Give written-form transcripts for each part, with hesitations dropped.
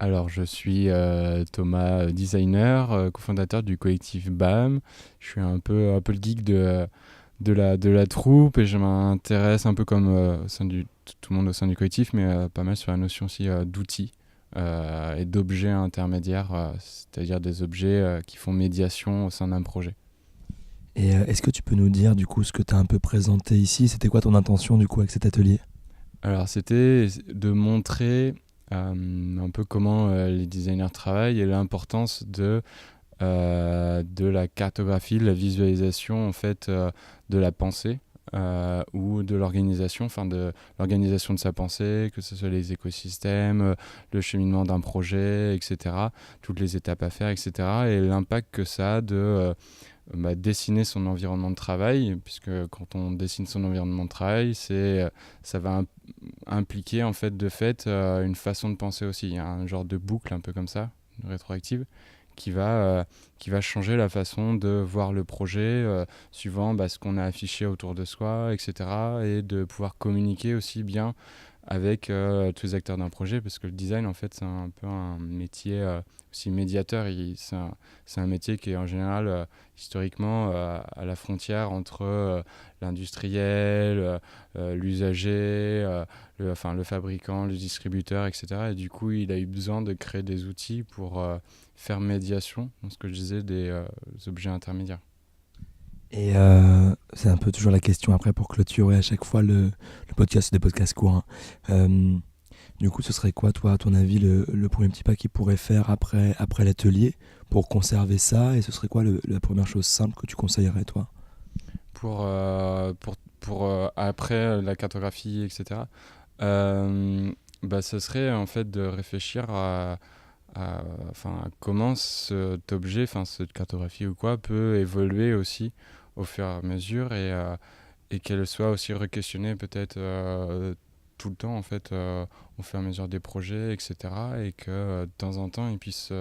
Alors, je suis Thomas, designer, cofondateur du collectif BAM. Je suis un peu le geek de la troupe et je m'intéresse un peu comme au sein tout le monde au sein du collectif, mais pas mal sur la notion aussi d'outils et d'objets intermédiaires, c'est-à-dire des objets qui font médiation au sein d'un projet. Et est-ce que tu peux nous dire du coup ce que tu as un peu présenté ici? C'était quoi ton intention du coup avec cet atelier? Alors, c'était de montrer un peu comment les designers travaillent et l'importance de la cartographie, de la visualisation en fait de la pensée ou de l'organisation, enfin de l'organisation de sa pensée, que ce soit les écosystèmes, le cheminement d'un projet, etc., toutes les étapes à faire, etc., et l'impact que ça a de dessiner son environnement de travail, puisque quand on dessine son environnement de travail, ça va impliquer en fait de fait une façon de penser aussi. Il y a un genre de boucle un peu comme ça, rétroactive, qui va, euh, qui va changer la façon de voir le projet suivant ce qu'on a affiché autour de soi, etc. Et de pouvoir communiquer aussi bien avec tous les acteurs d'un projet, parce que le design, en fait, c'est un peu un métier aussi médiateur. C'est un métier qui est en général, historiquement, à la frontière entre l'industriel, l'usager, le fabricant, le distributeur, etc. Et du coup, il a eu besoin de créer des outils pour faire médiation, dans ce que je disais, des objets intermédiaires. Et c'est un peu toujours la question après pour clôturer à chaque fois le podcast, c'est des podcasts courts, hein. Euh, du coup, ce serait quoi, toi, à ton avis, le premier petit pas qu'il pourrait faire après l'atelier pour conserver ça? Et ce serait quoi la première chose simple que tu conseillerais, toi? Pour après la cartographie, etc. Ce serait en fait de réfléchir à comment cet objet, enfin cette cartographie ou quoi, peut évoluer aussi au fur et à mesure et qu'elle soit aussi re-questionnée peut-être tout le temps en fait au fur et à mesure des projets, etc. Et que de temps en temps ils puissent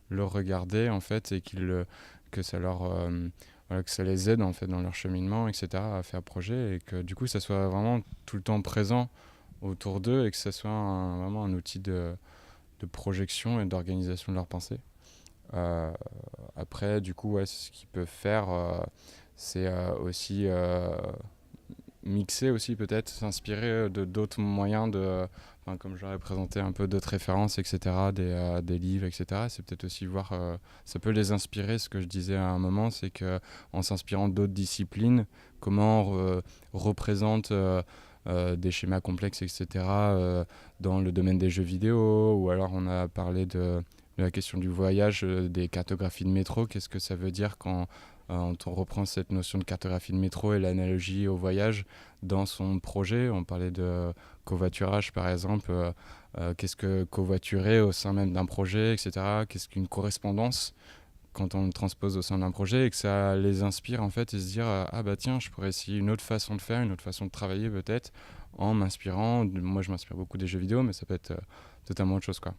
le regarder en fait et que ça leur voilà, que ça les aide en fait dans leur cheminement, etc. à faire projet et que du coup ça soit vraiment tout le temps présent autour d'eux et que ça soit vraiment un outil de projection et d'organisation de leur pensée. Euh, Après, du coup, ouais, ce qu'ils peuvent faire, c'est aussi mixer aussi peut-être, s'inspirer de d'autres moyens comme j'aurais présenté un peu d'autres références, etc., des livres, etc. C'est peut-être aussi voir, ça peut les inspirer. Ce que je disais à un moment, c'est que en s'inspirant d'autres disciplines, comment on représente des schémas complexes, etc., dans le domaine des jeux vidéo, ou alors on a parlé de la question du voyage, des cartographies de métro. Qu'est-ce que ça veut dire quand on reprend cette notion de cartographie de métro et l'analogie au voyage dans son projet? On parlait de covoiturage par exemple. Qu'est-ce que covoiturer au sein même d'un projet, etc. Qu'est-ce qu'une correspondance quand on le transpose au sein d'un projet et que ça les inspire en fait et se dire ah bah tiens, je pourrais essayer une autre façon de faire, une autre façon de travailler peut-être en m'inspirant. Moi je m'inspire beaucoup des jeux vidéo, mais ça peut être totalement autre chose quoi.